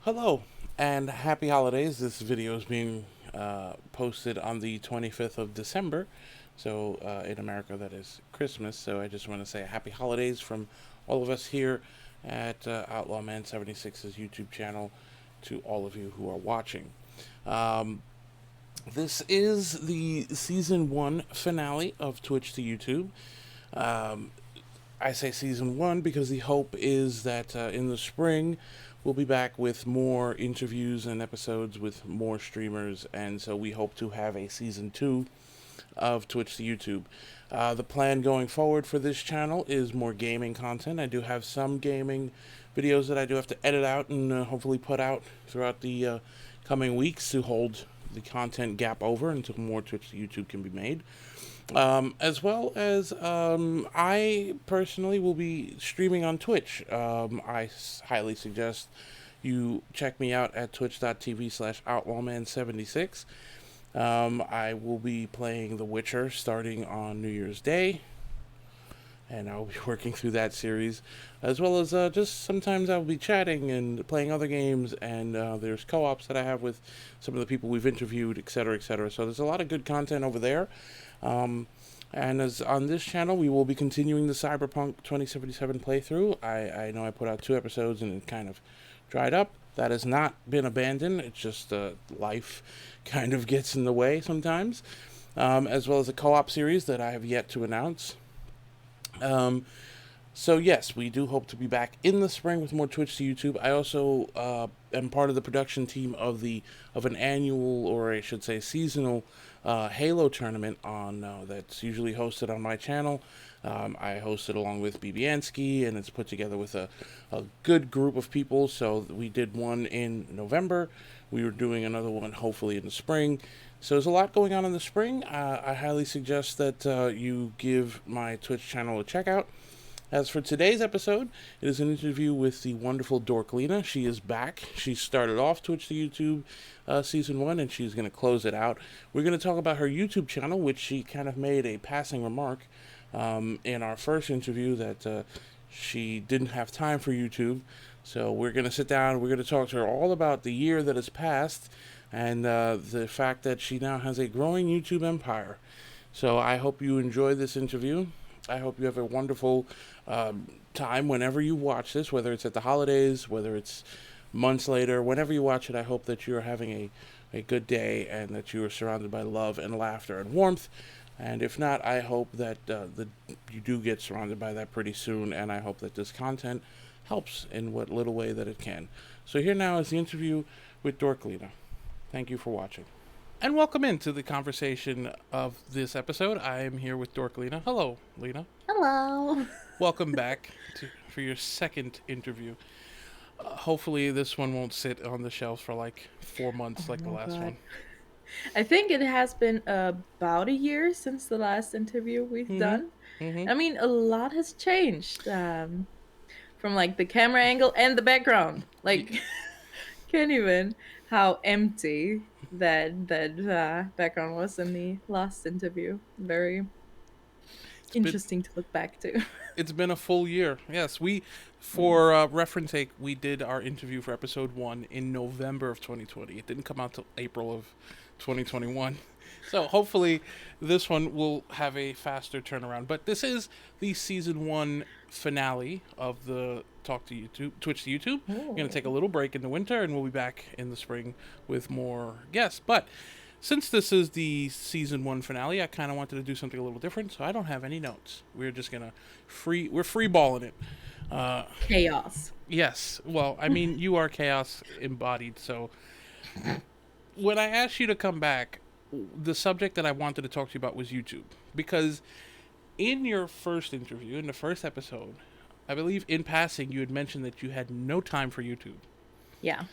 Hello and happy holidays. This video is being posted on the 25th of December. So, in America, that is Christmas. So, I just want to say happy holidays from all of us here at Outlaw Man 76's YouTube channel to all of you who are watching. Um, this is the season one finale of Twitch to YouTube. Um, I say season one because the hope is that in the spring we'll be back with more interviews and episodes with more streamers, and so we hope to have a season two of Twitch to YouTube. The plan going forward for this channel is more gaming content. I do have some gaming videos that I do have to edit out and hopefully put out throughout the coming weeks to hold the content gap over until more Twitch to YouTube can be made. As well as I personally will be streaming on Twitch. I highly suggest you check me out at twitch.tv/outlawman76. I will be playing The Witcher starting on New Year's Day, and I'll be working through that series, as well as just sometimes I'll be chatting and playing other games, and there's co-ops that I have with some of the people we've interviewed, etc., etc. So there's a lot of good content over there. And as on this channel, we will be continuing the Cyberpunk 2077 playthrough. I know I put out 2 episodes and it kind of dried up. That has not been abandoned. It's just life kind of gets in the way sometimes. As well as a co-op series that I have yet to announce. So yes, we do hope to be back in the spring with more Twitch to YouTube. I also am part of the production team of an annual, or I should say seasonal, Halo tournament on that's usually hosted on my channel. I host it along with Bibiansky, and it's put together with a good group of people. So we did one in November. We were doing another one hopefully in the spring. So there's a lot going on in the spring. I highly suggest that you give my Twitch channel a check out. As for today's episode, it is an interview with the wonderful Dorklina. She is back. She started off Twitch to YouTube Season 1, and she's going to close it out. We're going to talk about her YouTube channel, which she kind of made a passing remark in our first interview that she didn't have time for YouTube. So we're going to sit down, we're going to talk to her all about the year that has passed, and the fact that she now has a growing YouTube empire. So I hope you enjoy this interview. I hope you have a wonderful time whenever you watch this, whether it's at the holidays, whether it's months later, whenever you watch it. I hope that you're having a good day and that you are surrounded by love and laughter and warmth. And if not, I hope that you do get surrounded by that pretty soon, and I hope that this content helps in what little way that it can. So here now is the interview with Dorklina. Thank you for watching. And welcome into the conversation of this episode. I am here with Dorklina. Hello, Lena. Hello. Welcome back for your second interview. Hopefully this one won't sit on the shelves for like 4 months like the last one. I think it has been about a year since the last interview we've done. I mean, a lot has changed from like the camera angle and the background. Like, can't even how empty that background was in the last interview. Very interesting to look back to. It's been a full year. Yes, for reference sake, we did our interview for episode 1 in November of 2020. It didn't come out till April of 2021. So hopefully this one will have a faster turnaround. But this is the season 1 finale of the Twitch to YouTube. We're going to take a little break in the winter, and we'll be back in the spring with more guests. But since this is the season 1 finale, I kind of wanted to do something a little different, so I don't have any notes. We're just gonna we're free balling it. Chaos. Yes. Well, I mean, you are chaos embodied. So when I asked you to come back, the subject that I wanted to talk to you about was YouTube, because in your first interview, in the first episode, I believe in passing you had mentioned that you had no time for YouTube. Yeah.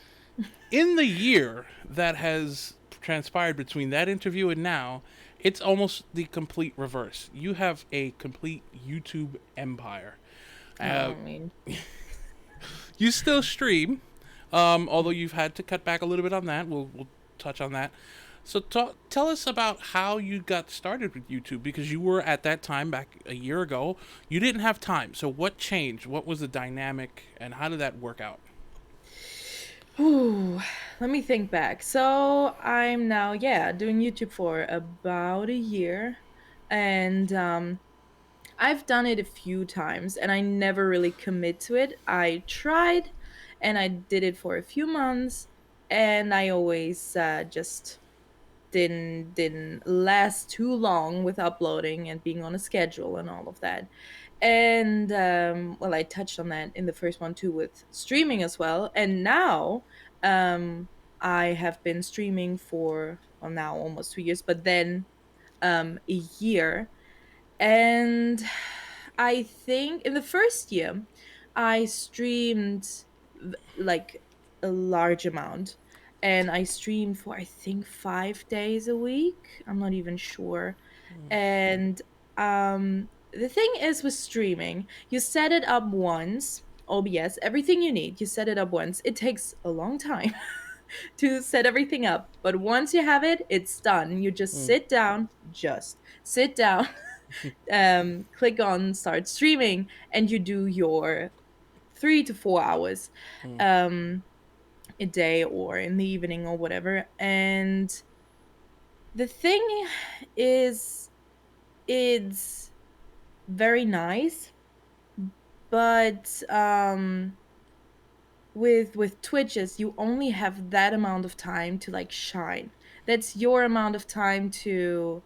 In the year that has transpired between that interview and now, it's almost the complete reverse. You have a complete YouTube empire. I mean, You still stream, although you've had to cut back a little bit on that. We'll touch on that. So tell us about how you got started with YouTube, because you were at that time back a year ago. You didn't have time. So what changed? What was the dynamic, and how did that work out? Whew, let me think back. So I'm now, yeah, doing YouTube for about a year. And I've done it a few times and I never really commit to it. I tried and I did it for a few months and I always just didn't last too long with uploading and being on a schedule and all of that. And well, I touched on that in the first one too with streaming as well. And now um, I have been streaming for, well, now almost 2 years, but then a year. And I think in the first year, I streamed like a large amount. And I streamed for, I think, 5 days a week. I'm not even sure. And the thing is with streaming, you set it up once. OBS, everything you need, you set it up once. It takes a long time to set everything up. But once you have it, it's done. You Mm, just sit down, click on start streaming, and you do your 3 to 4 hours mm, um, a day or in the evening or whatever. And the thing is, it's very nice, but with Twitches, you only have that amount of time to like shine. That's your amount of time to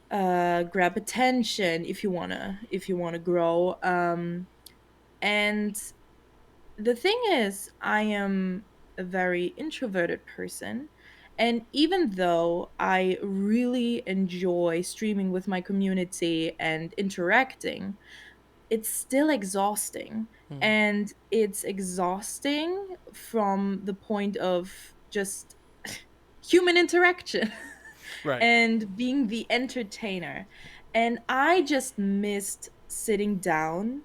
grab attention if you wanna grow. And the thing is, I am a very introverted person. And even though I really enjoy streaming with my community and interacting, it's still exhausting. mm. And it's exhausting from the point of just human interaction Right. and being the entertainer. And I just missed sitting down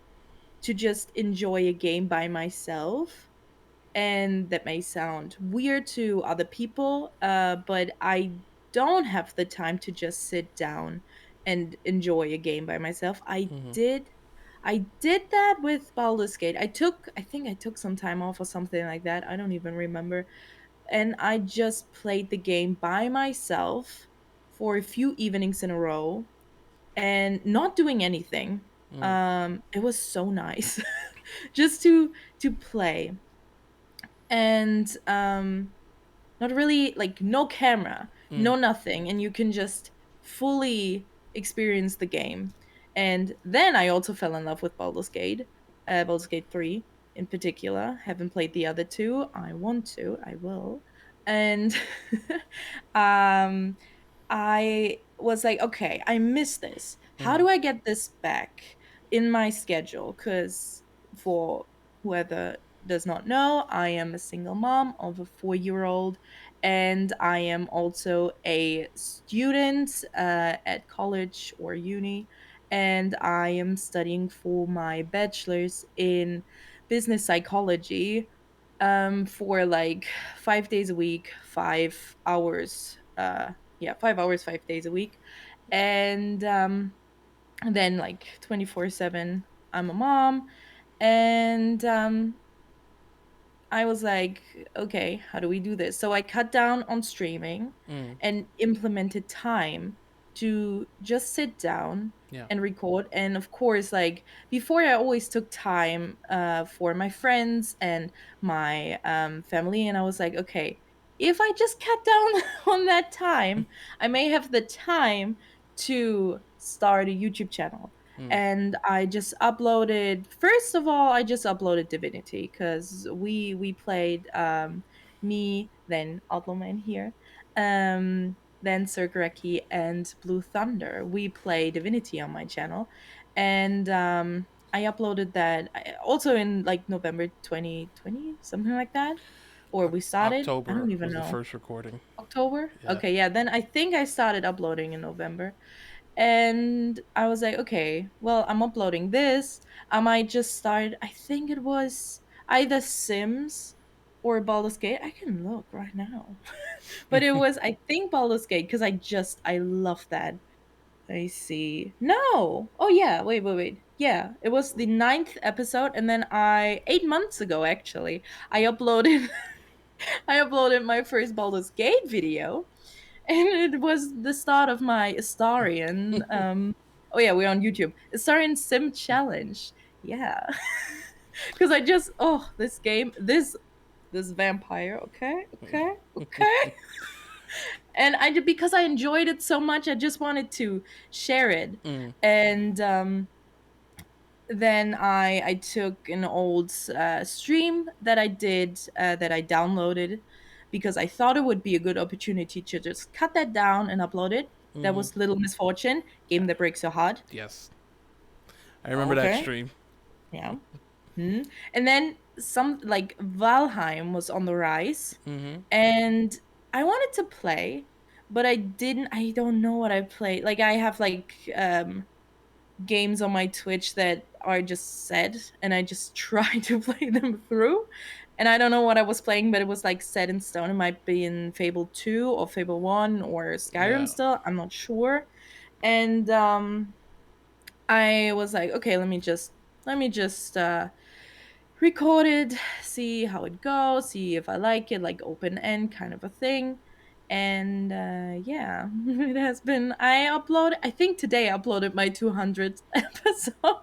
to just enjoy a game by myself. And that may sound weird to other people, but I don't have the time to just sit down and enjoy a game by myself. I did that with Baldur's Gate. I think I took some time off or something like that. I don't even remember. And I just played the game by myself for a few evenings in a row and not doing anything. Mm, It was so nice just to play. And not really, like, no camera, mm, no nothing, and you can just fully experience the game. And then I also fell in love with Baldur's Gate 3 in particular. Haven't played the other two. I want to, I will. And um I was like, okay, I miss this. How mm, do I get this back in my schedule? Because for whoever does not know, I am a single mom of a 4 year old, and I am also a student at college or uni, and I am studying for my bachelor's in business psychology for like 5 days a week, 5 hours. Yeah, 5 hours, 5 days a week. And then like 24/7, I'm a mom. And I was like, okay, how do we do this? So I cut down on streaming mm. and implemented time to just sit down Yeah. and record. And of course, like before, I always took time for my friends and my family. And I was like, okay, if I just cut down on that time, I may have the time to start a YouTube channel. Mm, And I just uploaded. First of all, I just uploaded Divinity because we played me, then Outlawman here, then Surgreki and Blue Thunder. We play Divinity on my channel, and I uploaded that also in like November 2020, something like that, or we started. I October don't even was the know. first recording. October. Yeah. Okay, yeah. Then I think I started uploading in November. And I was like, okay, well, I'm uploading this. I might just start, I think it was either Sims or Baldur's Gate. I can look right now. But it was, I think, Baldur's Gate because I love that. I see. No. Oh, yeah. Wait. Yeah, it was the ninth episode. And then 8 months ago, actually, I uploaded. I uploaded my first Baldur's Gate video, and it was the start of my Astarian. Oh yeah, we're on YouTube. Astarian Sim Challenge. Yeah, because I just this game, this vampire. Okay, okay, okay. And because I enjoyed it so much, I just wanted to share it. Mm, And then I took an old stream that I did that I downloaded because I thought it would be a good opportunity to just cut that down and upload it. That mm-hmm. was Little Misfortune, game that breaks your heart. Yes, I remember that Okay, stream. yeah. Hmm. And then some like Valheim was on the rise, Mm-hmm. and I wanted to play, but I didn't. I don't know what I played. Like I have like games on my Twitch that are just set, and I just try to play them through. And I don't know what I was playing, but it was like set in stone. It might be in Fable 2 or Fable 1 or Skyrim Yeah. still. I'm not sure. And I was like, okay, let me just recorded, see how it goes, see if I like it, like open end kind of a thing. And yeah, it has been. I think today I uploaded my 200th episode,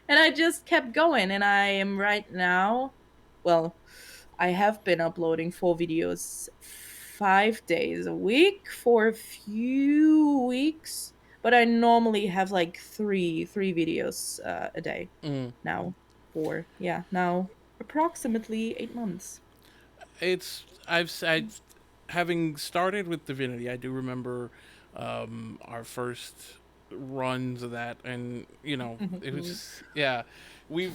and I just kept going. And I am right now, well, I have been uploading 4 videos 5 days a week for a few weeks, but I normally have like three videos a day Mm. now for now approximately 8 months. I've having started with Divinity, I do remember our first runs of that, and it was yeah. We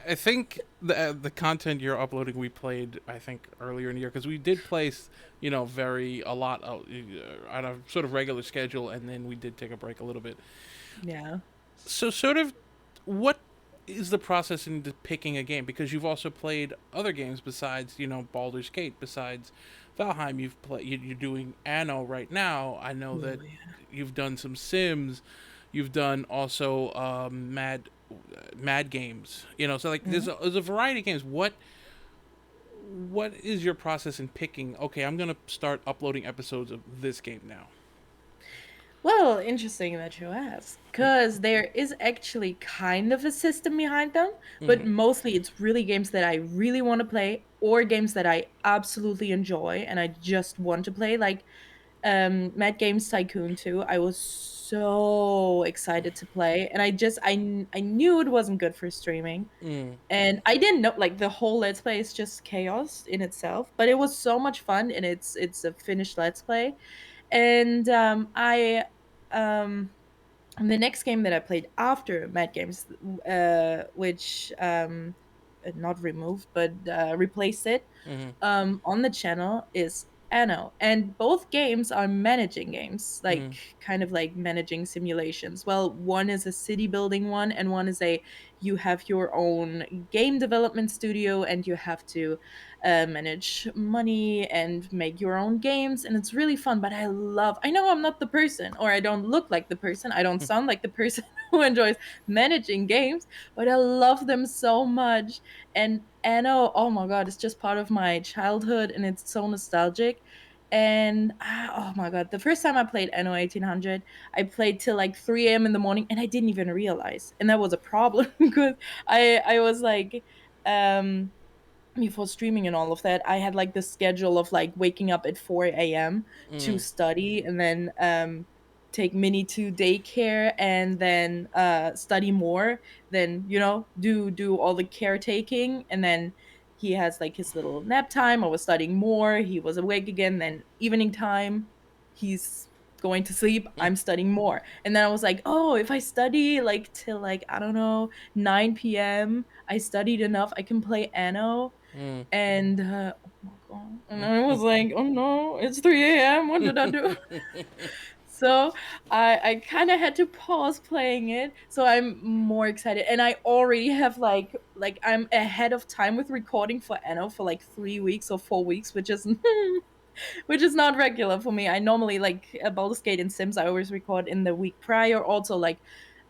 I think the content you're uploading we played I think earlier in the year because we did place very a lot on a sort of regular schedule, and then we did take a break a little bit. Yeah. So sort of what is the process into picking a game? Because you've also played other games besides, Baldur's Gate, besides Valheim. You've played. You're doing Anno right now. I know that Oh yeah. you've done some Sims. You've done also Mad games. So like Mhm. there's a variety of games. What is your process in picking? Okay, I'm gonna start uploading episodes of this game now. Well, interesting that you ask, because there is actually kind of a system behind them, but Mm-hmm. mostly it's really games that I really want to play or games that I absolutely enjoy and I just want to play. Like Mad Games Tycoon 2, I was so excited to play, and I knew it wasn't good for streaming. Mm. And I didn't know, like, the whole let's play is just chaos in itself, but it was so much fun, and it's a finished let's play. And I um the next game that I played after Mad Games, which not removed but replaced it Mm-hmm. on the channel, is Anno. And both games are managing games, like Mm-hmm. kind of like managing simulations. Well, one is a city building one, and one is a you have your own game development studio and you have to manage money and make your own games. And it's really fun. But I know I'm not the person, or I don't look like the person, I don't sound like the person who enjoys managing games, but I love them so much. And Anno, oh my god, it's just part of my childhood and it's so nostalgic. And oh my god, the first time I played Anno 1800, I played till like 3 a.m. in the morning and I didn't even realize. And that was a problem because I was like, um, before streaming and all of that, I had like the schedule of like waking up at 4 a.m. to Mm. study and then take Minnie to daycare and then study more, then do all the caretaking, and then he has like his little nap time. I was studying more. He was awake again. Then evening time, he's going to sleep. I'm studying more. And then I was like, oh, if I study like till like I don't know 9 p.m. I studied enough. I can play Anno. Mm. And oh my god! And I was like, oh no, it's 3 a.m. What did I do? So I kind of had to pause playing it. So I'm more excited, and I already have like I'm ahead of time with recording for Anno for like 3 weeks or 4 weeks, which is which is not regular for me. I normally like Baldur's Gate and Sims. I always record in the week prior. Also like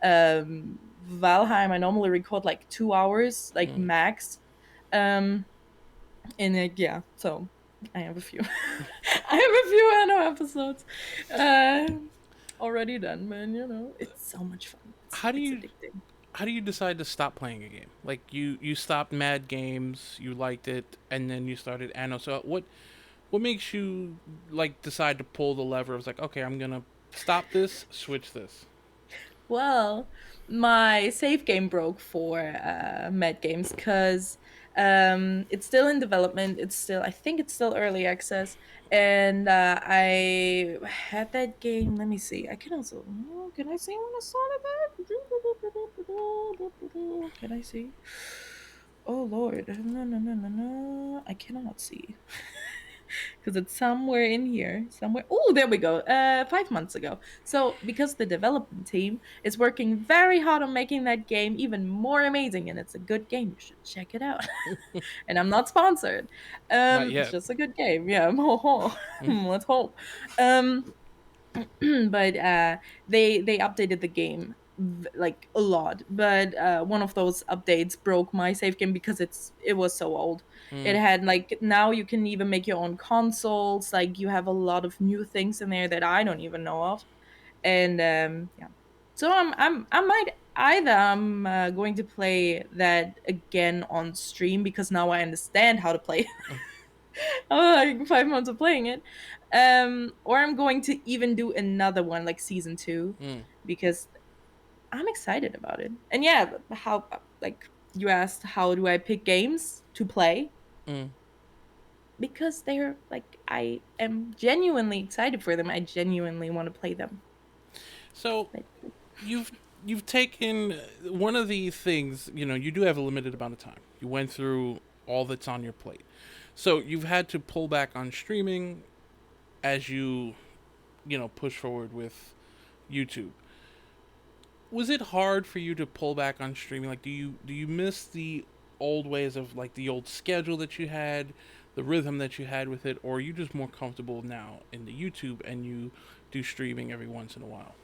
Valheim, I normally record like 2 hours, like Mm. max. Um, and yeah, so. I have a few. I have a few Anno episodes uh, already done, man. You know, it's so much fun. How do It's you addicting. how do you decide to stop playing a game? Like you stopped Mad Games, you liked it, and then you started Anno. So what makes you like decide to pull the lever? Of like, okay, I'm gonna stop this, switch this. Well, my save game broke for Med Games because it's still in development. It's still, I think it's still early access, and I had that game. Let me see. I can also. Can I see when I started that? Can I see? Oh Lord, no, no, no, no, no! I cannot see. Because it's somewhere in here, somewhere. Oh, there we go. 5 months ago. So because the development team is working very hard on making that game even more amazing, and it's a good game, you should check it out. And I'm not sponsored. Not It's yet. just a good game. Yeah, let's hope. Um, but they updated the game like a lot, but one of those updates broke my save game because it was so old. It Mm. had like, now you can even make your own consoles, like you have a lot of new things in there that I don't even know of. And yeah, so I might either I'm going to play that again on stream because now I understand how to play. Like 5 months of playing it. Or I'm going to even do another one like season two Mm. because I'm excited about it. And yeah, how, like, you asked how do I pick games to play? Mm. Because they're like, I am genuinely excited for them. I genuinely want to play them. So But you've you've taken one of the things, you do have a limited amount of time. You went through all that's on your plate, so you've had to pull back on streaming as you push forward with YouTube. Was it hard for you to pull back on streaming? Like, do you miss the old ways of like the old schedule that you had, the rhythm that you had with it, or are you just more comfortable now in the YouTube and you do streaming every once in a while?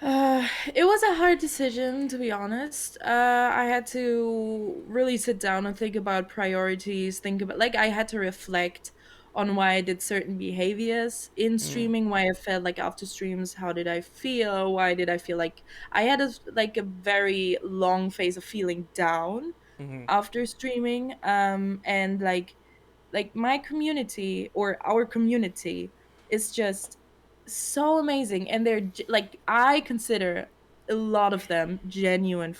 it was a hard decision, to be honest. I had to really sit down and think about priorities, think about, like, I had to reflect on why I did certain behaviors in Mm. streaming, why I felt like after streams, how did I feel? Why did I feel like I had a very long phase of feeling down Mm-hmm. after streaming? And like my community or our community is just so amazing, and like, I consider a lot of them Mm. genuine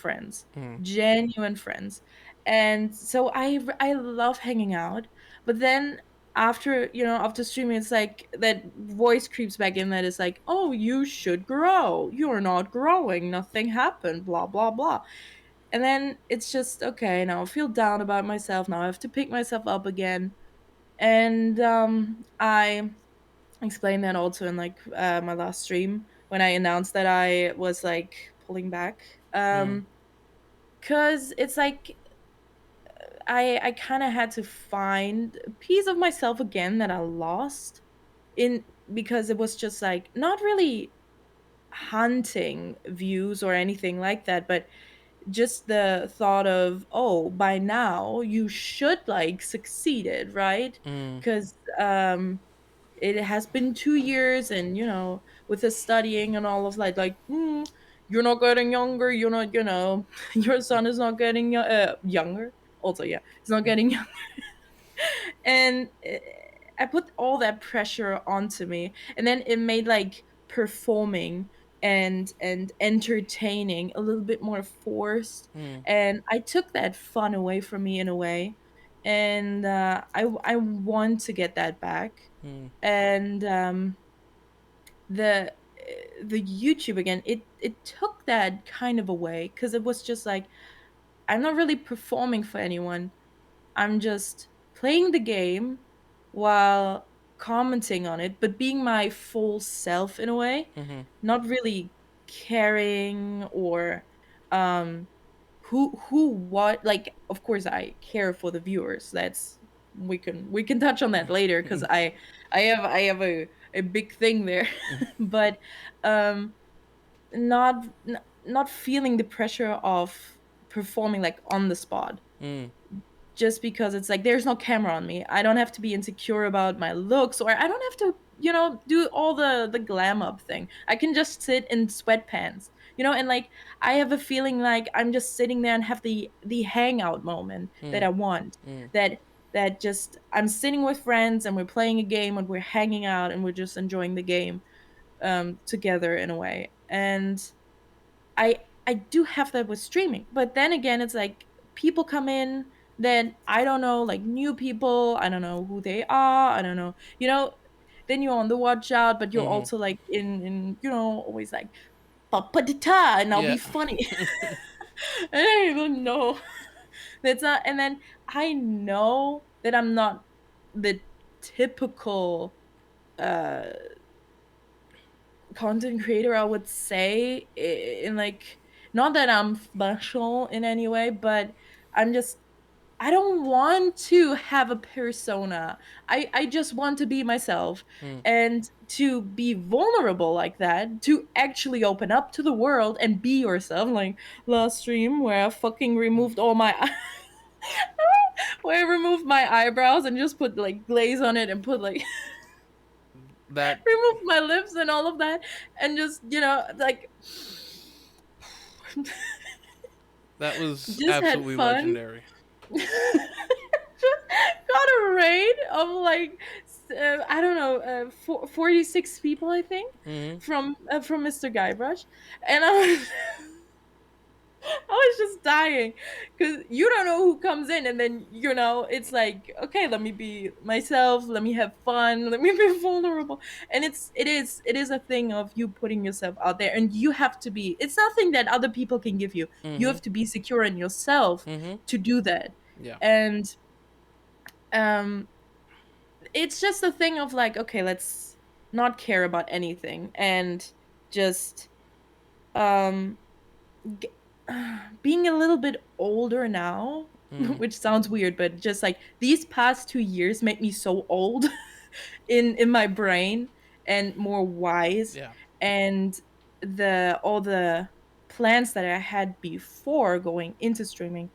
friends. And so I love hanging out. But then after, after streaming, it's like that voice creeps back in that is like, oh, you should grow, you're not growing, nothing happened, blah blah blah. And then it's just, okay, now I feel down about myself, now I have to pick myself up again. And I explained that also in like my last stream when I announced that I was like pulling back. Mm. Cause it's like I kind of had to find a piece of myself again that I lost in, because it was just like not really hunting views or anything like that, but just the thought of, oh, by now you should like succeeded, right? Mm. Because it has been 2 years, and with the studying and all of that, like, you're not getting younger, you're not, your son is not getting younger also, yeah, he's not getting younger. And I put all that pressure onto me, and then it made like performing and entertaining a little bit more forced, Mm. and I took that fun away from me in a way. And I want to get that back. Mm. And the the YouTube again, it took that kind of away, because it was just like, I'm not really performing for anyone, I'm just playing the game while commenting on it, but being my full self in a way, Mm-hmm. not really caring or um who what, like, of course I care for the viewers. That's, we can touch on that later, because I have a big thing there. But um not feeling the pressure of performing like on the spot. Mm. just because it's like there's no camera on me. I don't have to be insecure about my looks, or I don't have to, do all the glam up thing. I can just sit in sweatpants, and like I have a feeling like I'm just sitting there and have the hangout moment that Mm, I want. mm, That just I'm sitting with friends and we're playing a game and we're hanging out and we're just enjoying the game together in a way. And I do have that with streaming. But then again, it's like people come in that I don't know, like new people, I don't know who they are, I don't know. Then you're on the watch out, but you're mm-hmm. also like in always like papa ta and I'll Yeah. be funny. And I don't know. That's not and then I know that I'm not the typical uh content creator, I would say, in like, not that I'm special in any way, but I'm just, I don't want to have a persona. I just want to be myself, Mm. and to be vulnerable like that, to actually open up to the world and be yourself. Like last stream where I fucking removed all my where I removed my eyebrows and just put like glaze on it and put like That remove my lips and all of that, and just like that was just had absolutely fun. legendary. Just got a raid of like I don't know, 46 people, I think, Mm-hmm. from Mr. Guybrush, and I was just dying because you don't know who comes in, and then it's like, okay, let me be myself, let me have fun, let me be vulnerable, and it is a thing of you putting yourself out there, and you have to be. It's nothing that other people can give you. You Mm-hmm. have to be secure in yourself Mm-hmm. to do that, Yeah. and um, it's just a thing of like, okay, let's not care about anything and just um g- being a little bit older now, Mm. which sounds weird, but just like these past 2 years make me so old in my brain and more wise, Yeah. and the all the plans that I had before going into streaming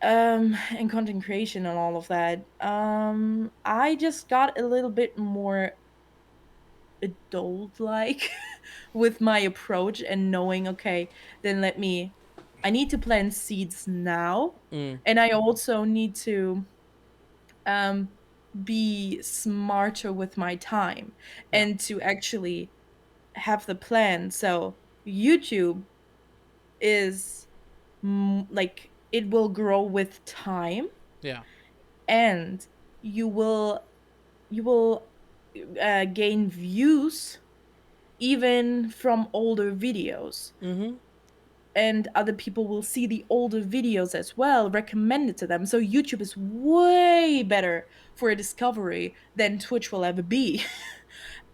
and content creation and all of that, I just got a little bit more adult like with my approach and knowing, okay, then I need to plant seeds now, Mm. and I also need to um be smarter with my time Yeah. and to actually have the plan. So YouTube is like it will grow with time, Yeah. and you will gain views even from older videos, Mm-hmm. and other people will see the older videos as well, recommend it to them. So YouTube is way better for a discovery than Twitch will ever be.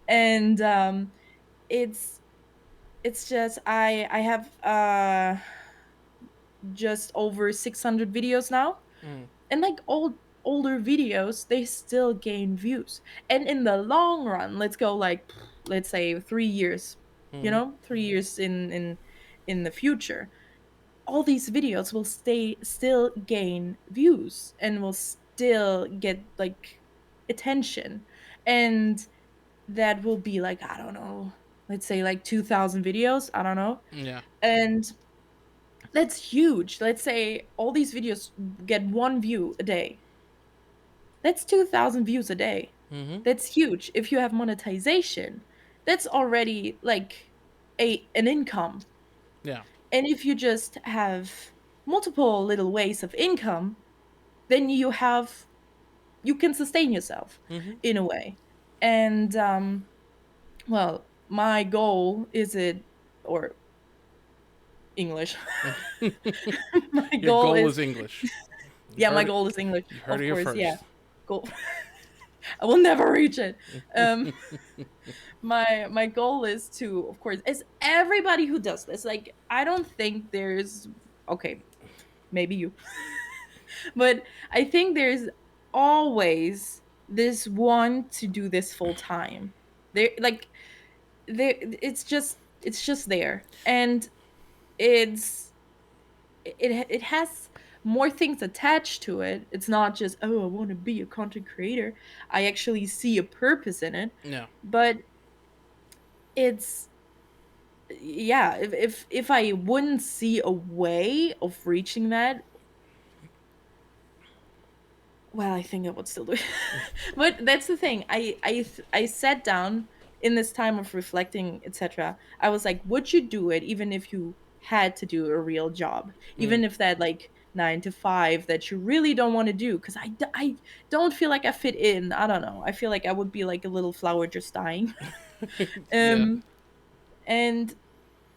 And it's it's just I have just over 600 videos now, Mm. and like older videos, they still gain views. And in the long run, let's go like, let's say 3 years, Mm-hmm. 3 years in the future, all these videos will still gain views and will still get like attention, and that will be like, I don't know, let's say like 2,000 videos, I don't know. Yeah. And that's huge. Let's say all these videos get one view a day. That's 2,000 views a day. Mm-hmm. That's huge. If you have monetization, that's already like an income. Yeah. And if you just have multiple little ways of income, then you can sustain yourself Mm-hmm. in a way. And well, my goal is it, or English. My Your goal goal is, is English. You yeah, my heard it. goal is English, You heard of it here course, yeah. first. Goal. I will never reach it. Um my goal is to, of course, as everybody who does this, like I don't think there's, okay, maybe you, but I think there's always this one to do this full time. There, like there, it's just there, and it's it has more things attached to it. It's not just, oh, I want to be a content creator. I actually see a purpose in it. Yeah. But it's, yeah, if I wouldn't see a way of reaching that, well, I think I would still do it. But that's the thing. I sat down in this time of reflecting, etc. I was like, would you do it even if you had to do a real job, Mm. even if that like 9 to 5 that you really don't want to do? Because I don't feel like I fit in. I don't know. I feel like I would be like a little flower just dying. Yeah. um, and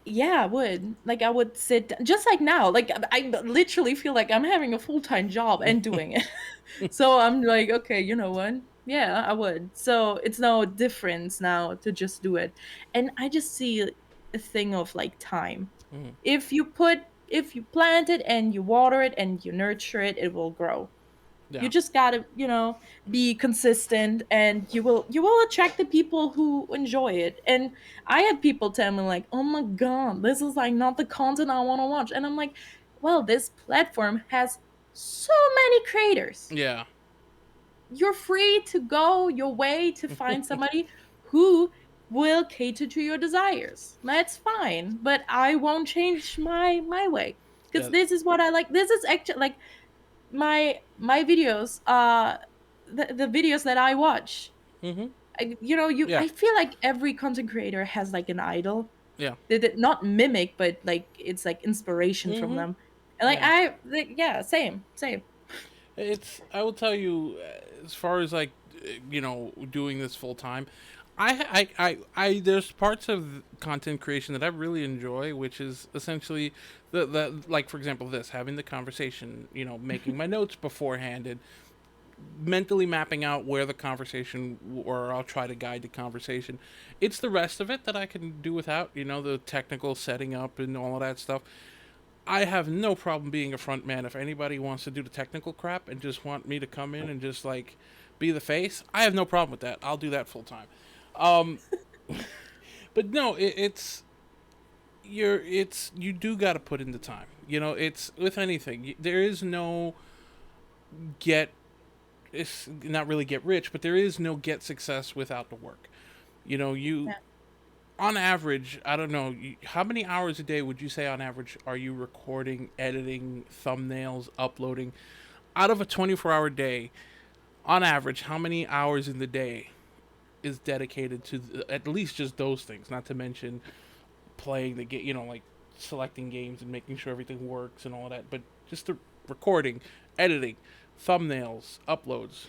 yeah, I would. Like, I would sit just like now. Like, I literally feel like I'm having a full time job and doing it. So I'm like, okay, you know what? Yeah, I would. So it's no difference now to just do it. And I just see a thing of like time. Mm. If you plant it and you water it and you nurture it, it will grow. You Yeah. just gotta, be consistent, and you will attract the people who enjoy it. And I had people tell me like, oh my god, this is like not the content I want to watch. And I'm like, well, this platform has so many creators. Yeah. You're free to go your way to find somebody who will cater to your desires. That's fine, but I won't change my way, because Yeah. this is what I like. This is actually like my videos, the videos that I watch. Mhm. Yeah. I feel like every content creator has like an idol. Yeah. They did not mimic, but like it's like inspiration from Mhm. them. And like Yeah. yeah, same. It's. I will tell you, as far as like, doing this full time. There's parts of content creation that I really enjoy, which is essentially the like, for example, this having the conversation, making my notes beforehand and mentally mapping out where the conversation, or I'll try to guide the conversation. It's the rest of it that I can do without, the technical setting up and all of that stuff. I have no problem being a front man. If anybody wants to do the technical crap and just want me to come in and just like be the face, I have no problem with that. I'll do that full time. Um, but no, you do got to put in the time. It's with anything. There is no get. It's not really get rich, but there is no get success without the work. You Yeah. on average, I don't know, how many hours a day would you say on average are you recording, editing, thumbnails, uploading? Out of a 24-hour day, on average, how many hours in the day is dedicated to at least just those things? Not to mention playing the game, like selecting games and making sure everything works and all of that, but just the recording, editing, thumbnails, uploads.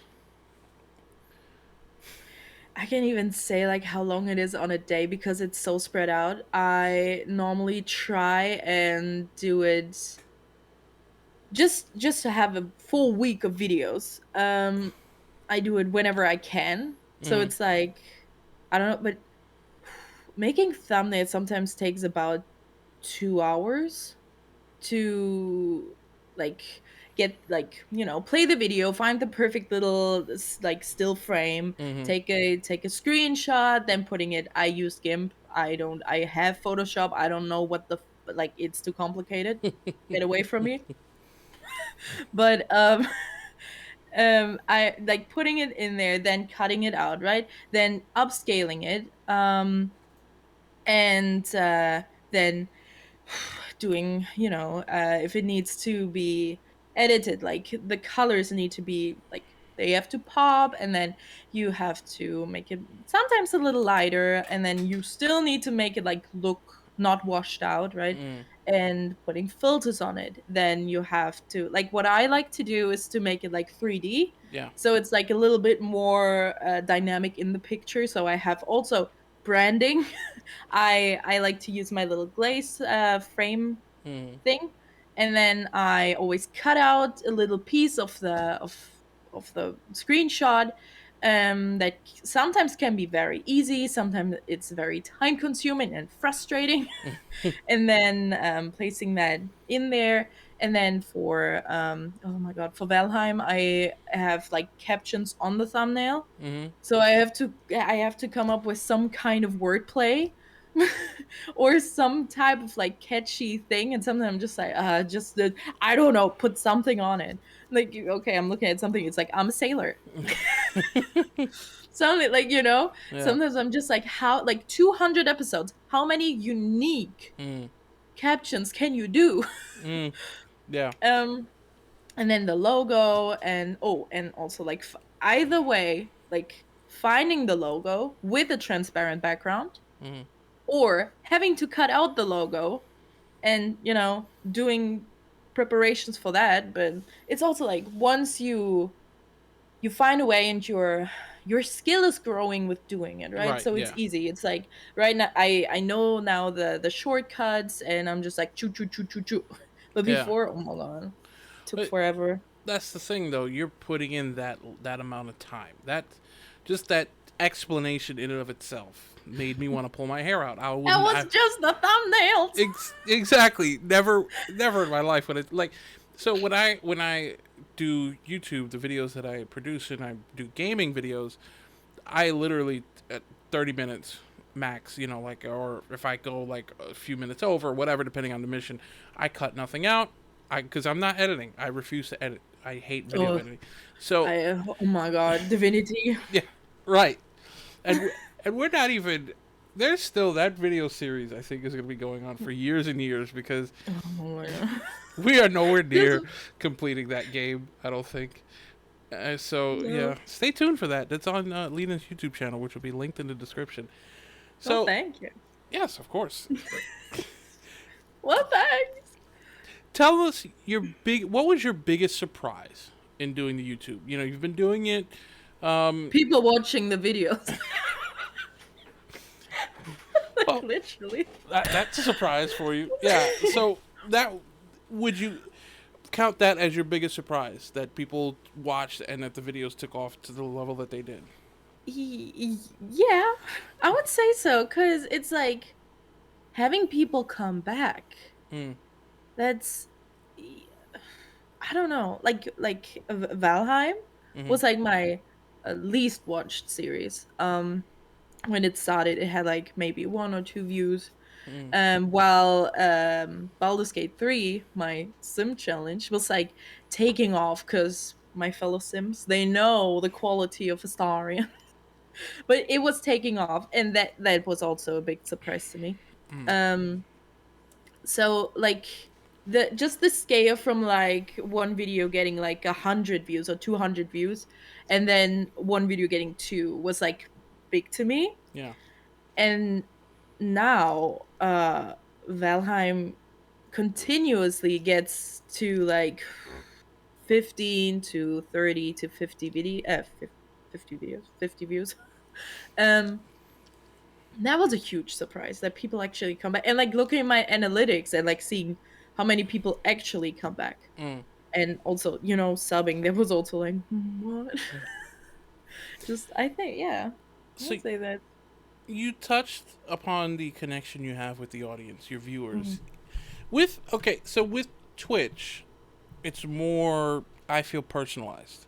I can't even say like how long it is on a day because it's so spread out. I normally try and do it just to have a full week of videos. I do it whenever I can. So Mm-hmm. it's like, I don't know, but making thumbnails sometimes takes about 2 hours to like get like, play the video, find the perfect little like still frame, Mm-hmm. take a screenshot, then putting it. I use GIMP. I have Photoshop. I don't know what the like, it's too complicated. Get away from me. But I like putting it in there, then cutting it out, right? Then upscaling it, and then doing, if it needs to be edited, like the colors need to be like, they have to pop, and then you have to make it sometimes a little lighter, and then you still need to make it like look not washed out, right? Mm. And putting filters on it. Then you have to, like, what I like to do is to make it like 3D, Yeah. so it's like a little bit more dynamic in the picture. So I have also branding. I like to use my little glaze frame Mm. thing, and then I always cut out a little piece of the screenshot. That sometimes can be very easy. Sometimes it's very time consuming and frustrating. And then placing that in there. And then for oh my god, for Valheim, I have like captions on the thumbnail, Mm-hmm. so I have to come up with some kind of wordplay. or some type of like catchy thing, and sometimes I'm just like, just the, I don't know, put something on it. Like, okay, I'm looking at something, it's like, I'm a sailor. Something like, Yeah. sometimes I'm just like, how, like 200 episodes, how many unique Mm. captions can you do? Mm. Yeah. um and then the logo, and oh, and also like either way, like finding the logo with a transparent background, Mm. or having to cut out the logo and doing preparations for that. But it's also like, once you find a way, and your skill is growing with doing it, right? Right. So it's Yeah. easy. It's like, right now I know now the shortcuts, and I'm just like, choo choo choo choo choo. But Yeah. before, oh my god, took But forever. that's the thing, though. You're putting in that amount of time. Just that explanation in and of itself made me want to pull my hair out. I That wouldn't. was just the thumbnails. Exactly. Never in my life would it like. So when I do YouTube, the videos that I produce, and I do gaming videos, I literally at 30 minutes max. Like, or if I go like a few minutes over, whatever, depending on the mission, I cut nothing out. Because I'm not editing. I refuse to edit. I hate video Oh, editing. So oh my god, divinity. yeah, right. And we're not even. There's still that video series. I think is going to be going on for years and years because Oh my god. we are nowhere Just near completing that game. I don't think. So no. yeah, stay tuned for that. That's on Lena's YouTube channel, which will be linked in the description. Well, So thank you. yes, of course. Well, thanks. Tell us your big. What was your biggest surprise in doing the YouTube? You've been doing it. People watching the videos. Like, Well, literally. that's a surprise for you. Yeah. So that would you count that as your biggest surprise that people watched and that the videos took off to the level that they did? Yeah, I would say so, because it's like having people come back. Mm. That's, I don't know, like Valheim Mm-hmm. was like my least watched series. When it started, it had like maybe one or two views. Mm. While Baldur's Gate 3, my sim challenge, was like taking off, because my fellow sims, they know the quality of Astarion. But it was taking off, and that was also a big surprise to me. Mm. um so like, the scale from like one video getting like 100 views or 200 views, and then one video getting two, was like big to me. Yeah. And now Valheim continuously gets to like 15 to 30 to 50 50 videos, 50 views. um that was a huge surprise that people actually come back, and like looking at my analytics and like seeing how many people actually come back. Mm. And also, subbing, that was also like, what? Just, I think, yeah, I So would say that. you touched upon the connection you have with the audience, your viewers. Mhm. With Twitch, it's more, I feel, personalized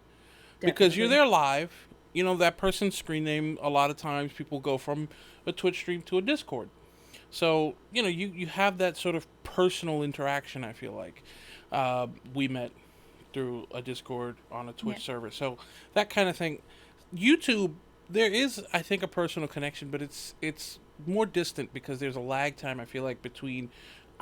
because you're Definitely. there live. That person's screen name. A lot of times, people go from a Twitch stream to a Discord. So you have that sort of personal interaction. I feel like we met through a Discord on a Yeah. Twitch server. So that kind of thing. YouTube, there is, I think, a personal connection, but it's more distant because there's a lag time. I feel like between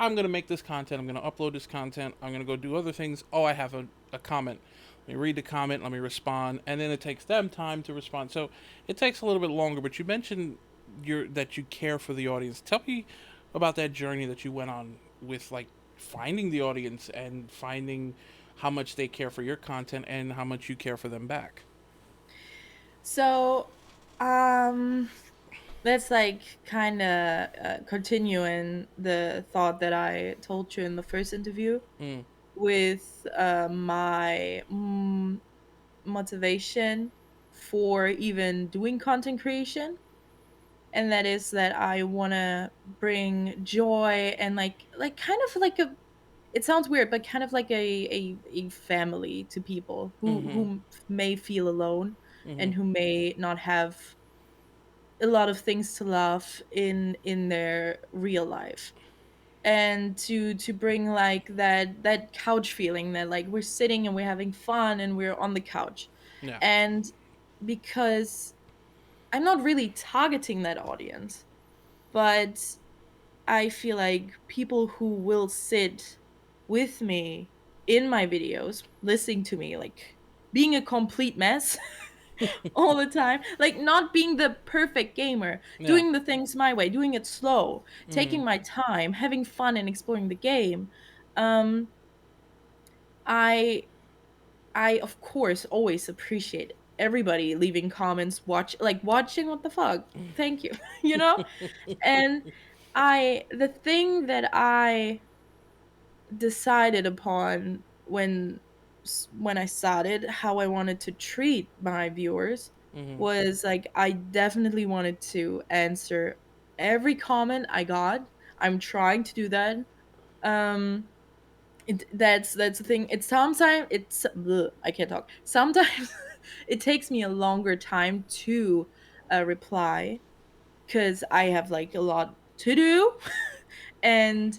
I'm gonna make this content, I'm gonna upload this content, I'm gonna go do other things. Oh, I have a comment. Let me read the comment, let me respond, and then it takes them time to respond. So it takes a little bit longer. But you mentioned that you care for the audience. Tell me about that journey that you went on with like finding the audience and finding how much they care for your content and how much you care for them back. So, that's like kind of continuing the thought that I told you in the first interview, Mm. with my motivation for even doing content creation. And that is that I want to bring joy, and like kind of like a, it sounds weird, but kind of like a family to people who Mm-hmm. may feel alone, Mm-hmm. and who may not have a lot of things to love in their real life, and to bring like that couch feeling, that like we're sitting and we're having fun and we're on the couch. Yeah. And because I'm not really targeting that audience, but I feel like people who will sit with me in my videos, listening to me, like being a complete mess all the time, like not being the perfect gamer, Yeah. doing the things my way, doing it slow, Mm-hmm. taking my time, having fun and exploring the game. Um, I I of course always appreciate everybody leaving comments, watching what the fuck. Thank you. You know? And the thing that I decided upon when I started how I wanted to treat my viewers Mm-hmm. was like I definitely wanted to answer every comment I got. I'm trying to do that. Um that's the thing. It's sometimes it's bleh, I can't talk. Sometimes it takes me a longer time to reply because I have like a lot to do. And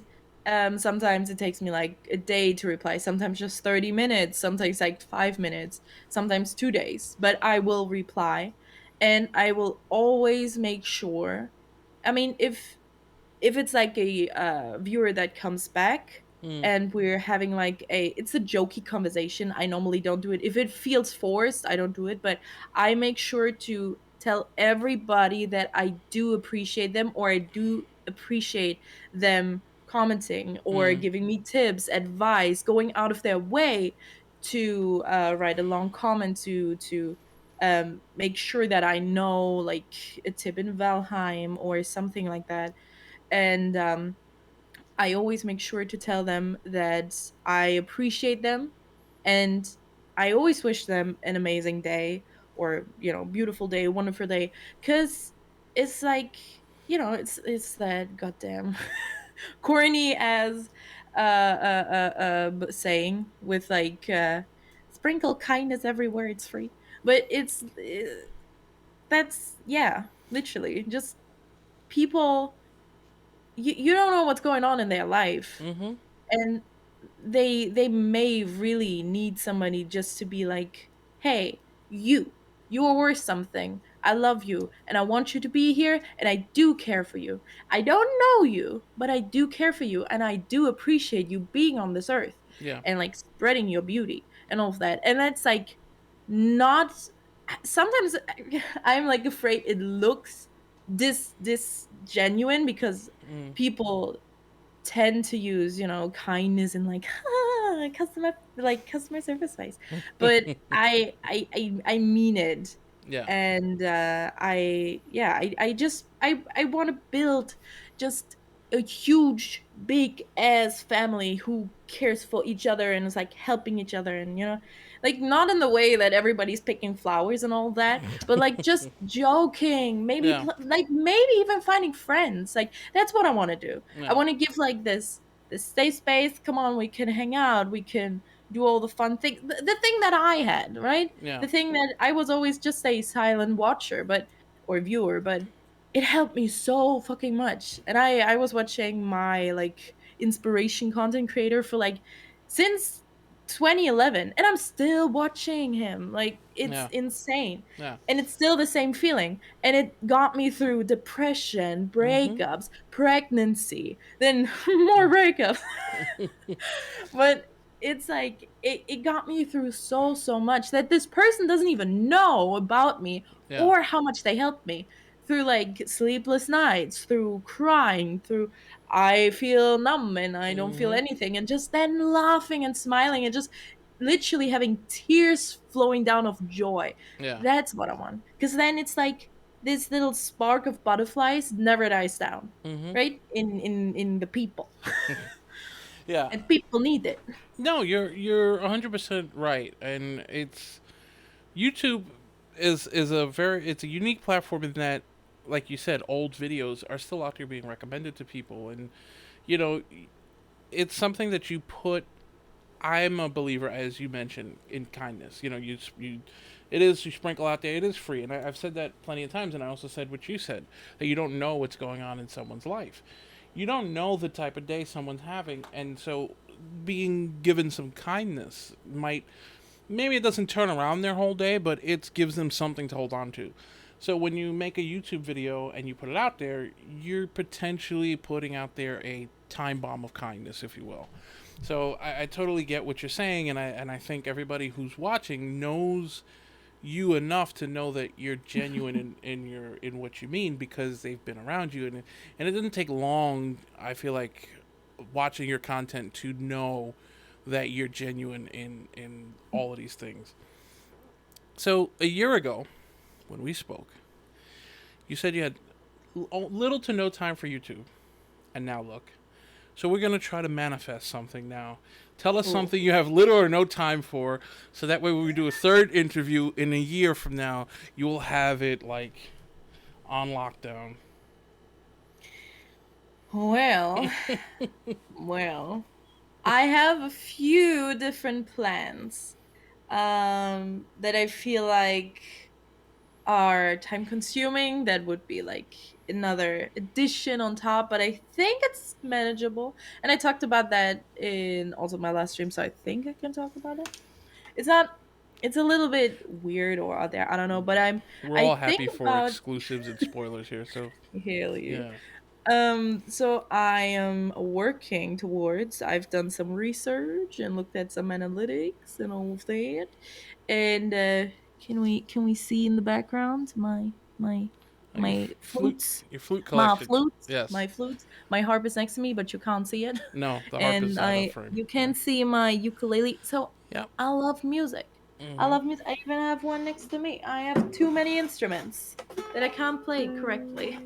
sometimes it takes me like a day to reply, sometimes just 30 minutes, sometimes like 5 minutes, sometimes 2 days, but I will reply. And I will always make sure, I mean, if it's like a viewer that comes back Mm. and we're having like it's a jokey conversation, I normally don't do it. If it feels forced, I don't do it, but I make sure to tell everybody that I do appreciate them, or I do appreciate them commenting or Mm. giving me tips, advice, going out of their way to write a long comment to make sure that I know like a tip in Valheim or something like that. And I always make sure to tell them that I appreciate them, and I always wish them an amazing day, or beautiful day, wonderful day, because it's like, it's that goddamn corny as saying with like sprinkle kindness everywhere, it's free. But that's, yeah, literally just people, you don't know what's going on in their life, Mm-hmm. and they may really need somebody just to be like, hey, you are worth something, I love you and I want you to be here, and I do care for you. I don't know you, but I do care for you, and I do appreciate you being on this earth Yeah. and like spreading your beauty and all of that. And that's like not, sometimes I'm like afraid it looks this genuine, because Mm. people tend to use kindness and like customer service face. But I mean it. Yeah. And I want to build just a huge big ass family who cares for each other and is like helping each other, and like not in the way that everybody's picking flowers and all that, but like just joking, maybe Yeah. like maybe even finding friends. Like that's what I want to do. I Yeah. want to give like this safe space. Come on, we can hang out, we can do all the fun things. The thing that I had, right? Yeah. The thing that I was always just a silent watcher, but or viewer, but it helped me so fucking much. And I was watching my like inspiration content creator for like since 2011, and I'm still watching him. Like it's Yeah. insane. Yeah. And it's still the same feeling, and it got me through depression, Mm-hmm. breakups, pregnancy, then more breakups. But it's like it got me through so much that this person doesn't even know about me Yeah. or how much they helped me through like sleepless nights, through crying, through I feel numb and I don't feel Mm-hmm. anything, and just then laughing and smiling and just literally having tears flowing down of joy. Yeah. That's what I want, because then it's like this little spark of butterflies never dies down, Mm-hmm. right, in the people. Yeah. And people need it. No, you're 100% right, and it's YouTube is a very it's a unique platform in that, like you said, old videos are still out there being recommended to people, and you know, it's something that you put. I'm a believer, as you mentioned, in kindness. You know, you It is, you sprinkle out there. It is free, and I've said that plenty of times. And I also said what you said, that you don't know what's going on in someone's life. You don't know the type of day someone's having, and so being given some kindness might, maybe it doesn't turn around their whole day, but it gives them something to hold on to. So when you make a YouTube video and you put it out there, you're potentially putting out there a time bomb of kindness, if you will. So I totally get what you're saying, and I think everybody who's watching knows you enough to know that you're genuine in what you mean, because they've been around you, and it didn't take long, I feel like, watching your content to know that you're genuine in all of these things. So a year ago when we spoke, you said you had little to no time for YouTube, and now look. So we're going to try to manifest something now. Tell us Ooh. something you have little or no time for, so that way when we do a third interview in a year from now, you will have it like on lockdown. Well, well, I have a few different plans that I feel like are time consuming. That would be like another addition on top, but I think it's manageable. And I talked about that in also my last stream, so I think I can talk about it. It's not, it's a little bit weird or out there, I don't know, but We're I all think happy for about exclusives and spoilers here, so Hail you. yeah. So I am working towards, I've done some research and looked at some analytics and all of that. And can we see in the background my Your my flute, flutes? your flute My collection. flutes, Yes. my flutes. My harp is next to me, but you can't see it. No, the harp is And out of I frame. you Yeah. can see my ukulele. So Yep. I love music. I Mm-hmm. love music. I even have one next to me. I have too many instruments that I can't play correctly.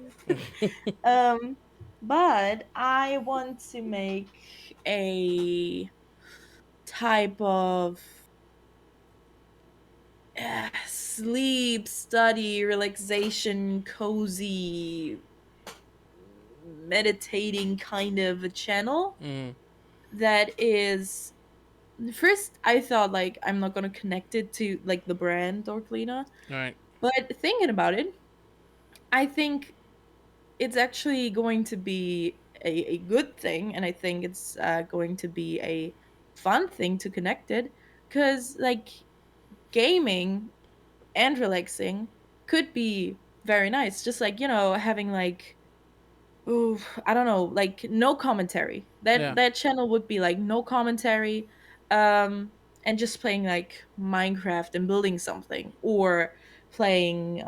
um, but I want to make a type of sleep, study, relaxation, cozy, meditating kind of a channel Mm. that is. First, I thought like I'm not gonna connect it to like the brand Dorklina, All right. but thinking about it, I think it's actually going to be a good thing, and I think it's going to be a fun thing to connect it, because like gaming and relaxing could be very nice, just like having like, ooh, I don't know, like no commentary. that Yeah. that channel would be like no commentary, um and just playing like Minecraft and building something, or playing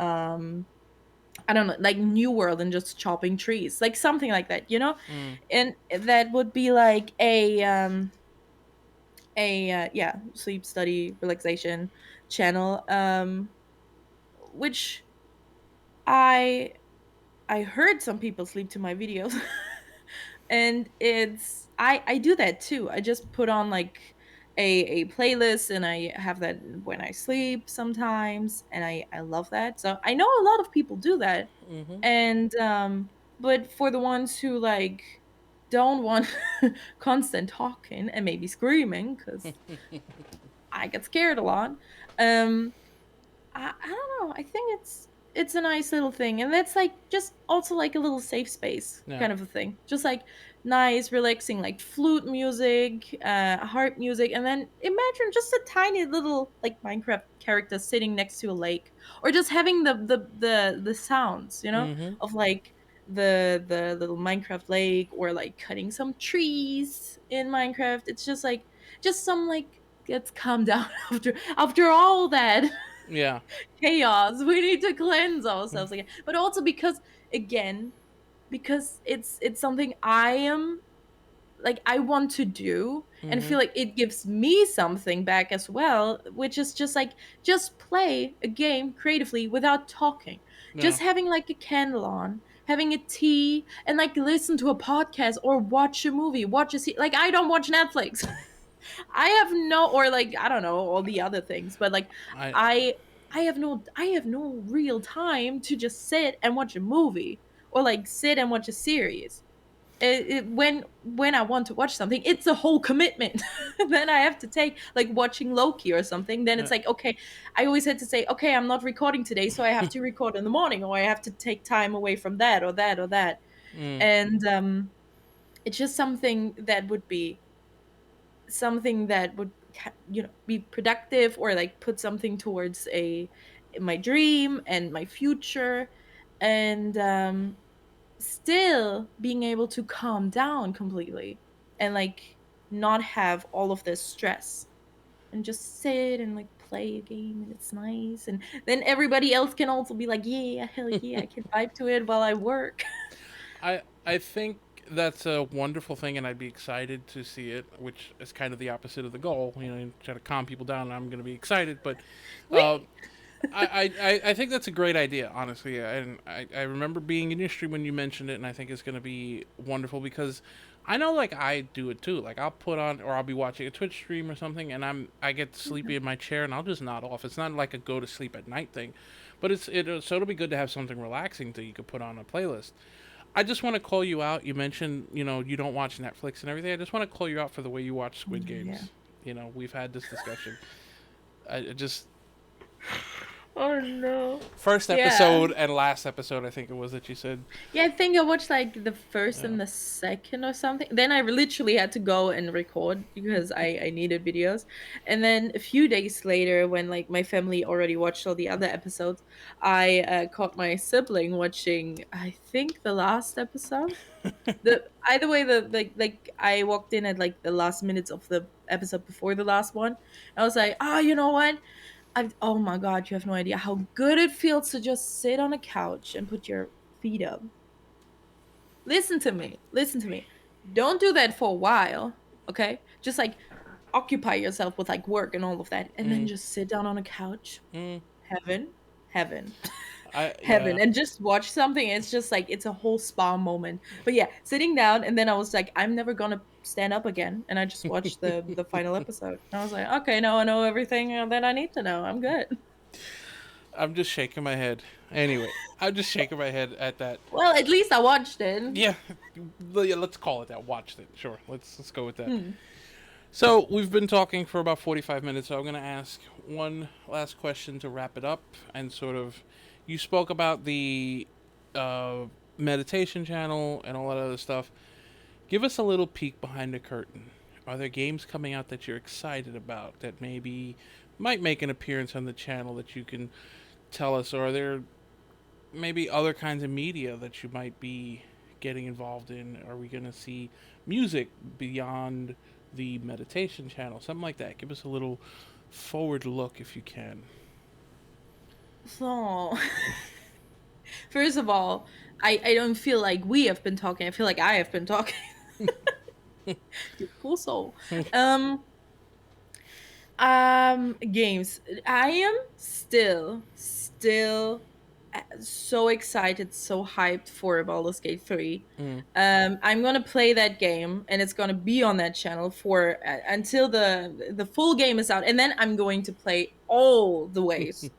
I don't know, like New World and just chopping trees, like something like that. Mm. And that would be like a yeah, sleep, study, relaxation channel, which I I heard some people sleep to my videos. And I do that too. I just put on like a playlist, and I have that when I sleep sometimes, and I love that. So I know a lot of people do that. Mm-hmm. And but for the ones who like don't want constant talking and maybe screaming, because I get scared a lot, um I don't know. I think it's a nice little thing, and that's like just also like a little safe space Yeah. kind of a thing. Just like nice, relaxing, like flute music, harp music, and then imagine just a tiny little like Minecraft character sitting next to a lake, or just having the sounds, Mm-hmm. of like the little Minecraft lake, or like cutting some trees in Minecraft. It's just like just some like gets calmed down after all that Yeah. chaos. We need to cleanse ourselves again. But also because, again, because it's something I am like I want to do, and Mm-hmm. feel like it gives me something back as well, which is just like just play a game creatively without talking. Yeah. Just having like a candle on, having a tea, and like listen to a podcast or watch a movie, like I don't watch Netflix. I have no, or like I don't know all the other things, but like I I I have no real time to just sit and watch a movie, or like sit and watch a series. When I want to watch something, it's a whole commitment. Then I have to take, like, watching Loki or something. Then it's Yeah. like, okay, I always had to say, okay, I'm not recording today, so I have to record in the morning, or I have to take time away from that or that or that. Mm. And it's just something that would be productive, or like put something towards a my dream and my future. And still being able to calm down completely, and like not have all of this stress, and just sit and like play a game, and it's nice, and then everybody else can also be like, yeah, hell yeah, I can vibe to it while I work. I think that's a wonderful thing, and I'd be excited to see it, which is kind of the opposite of the goal. You know, you try to calm people down, and I'm going to be excited. But uh, We I think that's a great idea, honestly. And I remember being in your stream when you mentioned it, and I think it's going to be wonderful because I know, like, I do it too. Like, I'll put on, or I'll be watching a Twitch stream or something, and I get sleepy in my chair, and I'll just nod off. It's not like a go to sleep at night thing, but so it'll be good to have something relaxing that you could put on a playlist. I just want to call you out. You mentioned, you don't watch Netflix and everything. I just want to call you out for the way you watch Squid Yeah. Games. We've had this discussion. I just Oh no. first Yeah. episode and last episode, I think it was that you said. Yeah, I think I watched like the first Yeah. and the second or something. Then I literally had to go and record because I needed videos. And then a few days later, when like my family already watched all the other episodes, I caught my sibling watching, I think, the last episode. The Either way, the like I walked in at like the last minutes of the episode before the last one. I was like, oh, you know what? Oh my god, you have no idea how good it feels to just sit on a couch and put your feet up. Listen to me. Listen to me. Don't do that for a while, okay? Just like occupy yourself with like work and all of that, and then Mm, just sit down on a couch. mm, Heaven, heaven, heaven, yeah. and just watch something. It's just like it's a whole spa moment. But yeah, sitting down, and then I was like, I'm never gonna stand up again, and I just watched the final episode. And I was like, okay, now I know everything that I need to know. I'm good. I'm just shaking my head. Anyway, I'm just shaking my head at that. Well, at least I watched it. Yeah, yeah, let's call it that. Watched it. Sure. Let's go with that. Hmm. So we've been talking for about 45 minutes. So I'm going to ask one last question to wrap it up, and sort of, you spoke about the uh, meditation channel and all that other stuff. Give us a little peek behind the curtain. Are there games coming out that you're excited about that maybe might make an appearance on the channel that you can tell us? Or are there maybe other kinds of media that you might be getting involved in? Are we going to see music beyond the meditation channel? Something like that. Give us a little forward look if you can. So, first of all, I don't feel like we have been talking. I feel like I have been talking. You poor soul. Um, Games. I am still so excited, so hyped for Baldur's Gate 3. Mm. I'm gonna play that game, and it's gonna be on that channel for until the full game is out, and then I'm going to play all the ways.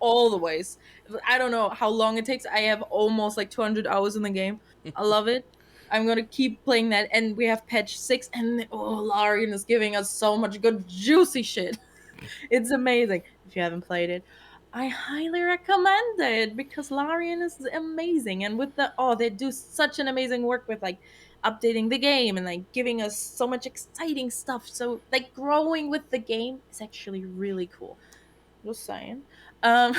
I don't know how long it takes. I have almost like 200 hours in the game. I love it. I'm gonna keep playing that, and we have patch 6, and oh, Larian is giving us so much good juicy shit. It's amazing. If you haven't played it, I highly recommend it because Larian is amazing. And with they do such an amazing work with like updating the game and like giving us so much exciting stuff. So like growing with the game is actually really cool. Just saying. Um,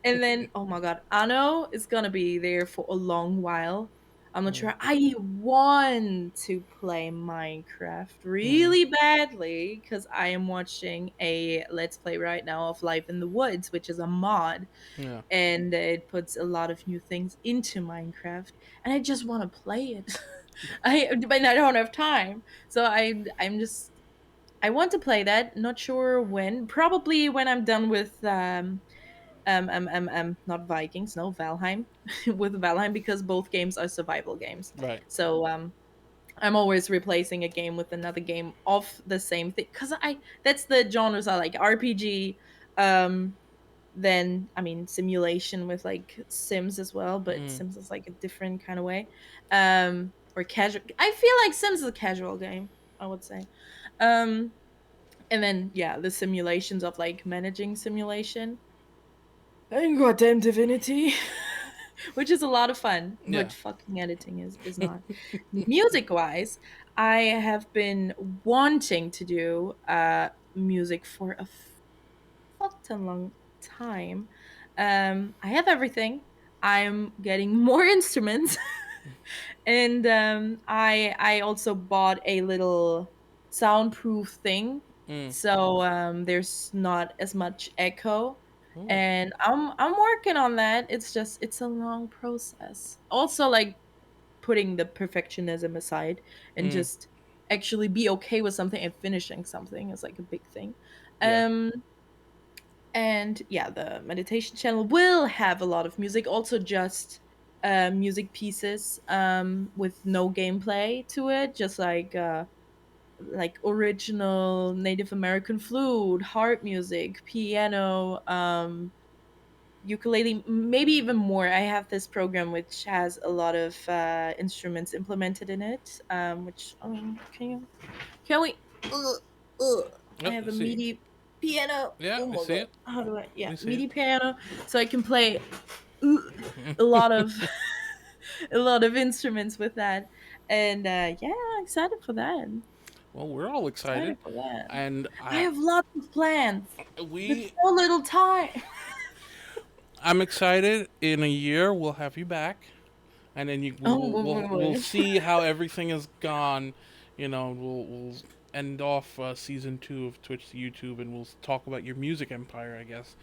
and then, oh my god, Anno is gonna be there for a long while. I'm not Mm. sure. I want to play Minecraft Mm. really badly because I am watching a Let's Play right now of Life in the Woods, which is a mod, Yeah. and it puts a lot of new things into Minecraft, and I just want to play it. But I don't have time, so I want to play that. Not sure when. Probably when I'm done with not Vikings, no, Valheim, with Valheim, because both games are survival games. Right. So I'm always replacing a game with another game of the same thing because I that's the genres I like. RPG, um, then I mean simulation with like Sims as well, but Mm. Sims is like a different kind of way. Um, or casual. I feel like Sims is a casual game, I would say. Um, and then yeah, the simulations of like managing simulation and goddamn Divinity, which is a lot of fun, Yeah. but fucking editing is not. Music wise, I have been wanting to do music for a fucking long time. I have everything. I'm getting more instruments, and I also bought a little soundproof thing, Mm. so there's not as much echo. Oh. And I'm working on that. It's a long process. Also, like putting the perfectionism aside and Mm. just actually be okay with something and finishing something is like a big thing. Yeah. Um, and yeah, the meditation channel will have a lot of music, also just music pieces with no gameplay to it, just like original Native American flute, harp music, piano, ukulele, maybe even more. I have this program which has a lot of instruments implemented in it, which I mean, can we? Ugh, ugh. I Oh, have I a see. MIDI piano. Yeah, Oh I my see god! it. How do I? Yeah, I see it. MIDI piano, so I can play a lot of a lot of instruments with that. And yeah, excited for that. Well, we're all excited, Excited for that. and I have lots of plans with we. so little time. I'm excited. In a year, we'll have you back, and then Oh, we'll see how everything has gone. We'll end off season 2 of Twitch to YouTube, and we'll talk about your music empire. I guess.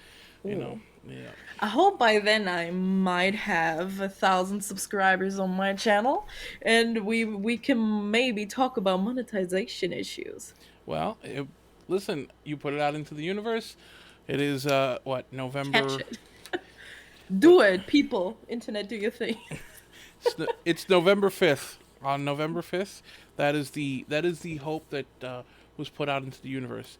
You know. Ooh. Yeah. I hope by then I might have 1,000 subscribers on my channel, and we can maybe talk about monetization issues. Well, listen. You put it out into the universe. It is what Catch November. it. What Do it, people. Internet, do your thing. it's November 5th. On November 5th, that is the hope that was put out into the universe.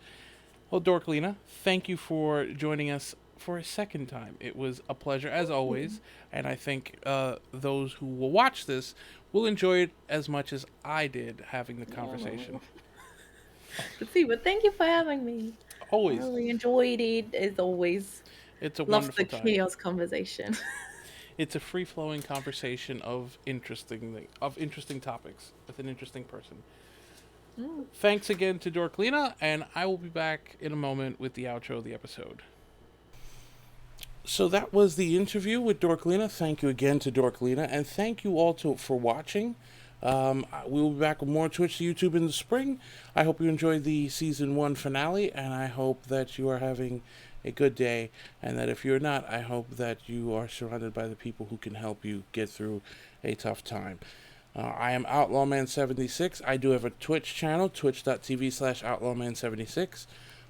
Well, Dorklina, thank you for joining us for a second time. It was a pleasure as always, and I think those who will watch this will enjoy it as much as I did having the conversation. Oh. Let's see, but thank you for having me. I Always, really enjoyed it, as always. it's a Love the wonderful time. chaos conversation. It's a free flowing conversation of interesting topics with an interesting person. Mm. Thanks again to Dorklina, and I will be back in a moment with the outro of the episode. So that was the interview with Dorklina. Thank you again to Dorklina, and thank you all for watching. We will be back with more Twitch to YouTube in the spring. I hope you enjoyed the season 1 finale, and I hope that you are having a good day, and that if you're not, I hope that you are surrounded by the people who can help you get through a tough time. I am Outlawman76. I do have a Twitch channel, twitch.tv/Outlawman76.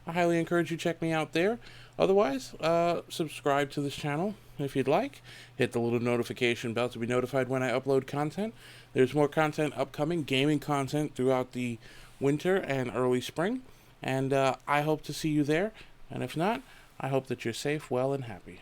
I highly encourage you to check me out there. Otherwise, subscribe to this channel if you'd like. Hit the little notification bell to be notified when I upload content. There's more content upcoming, gaming content throughout the winter and early spring. And I hope to see you there. And if not, I hope that you're safe, well, and happy.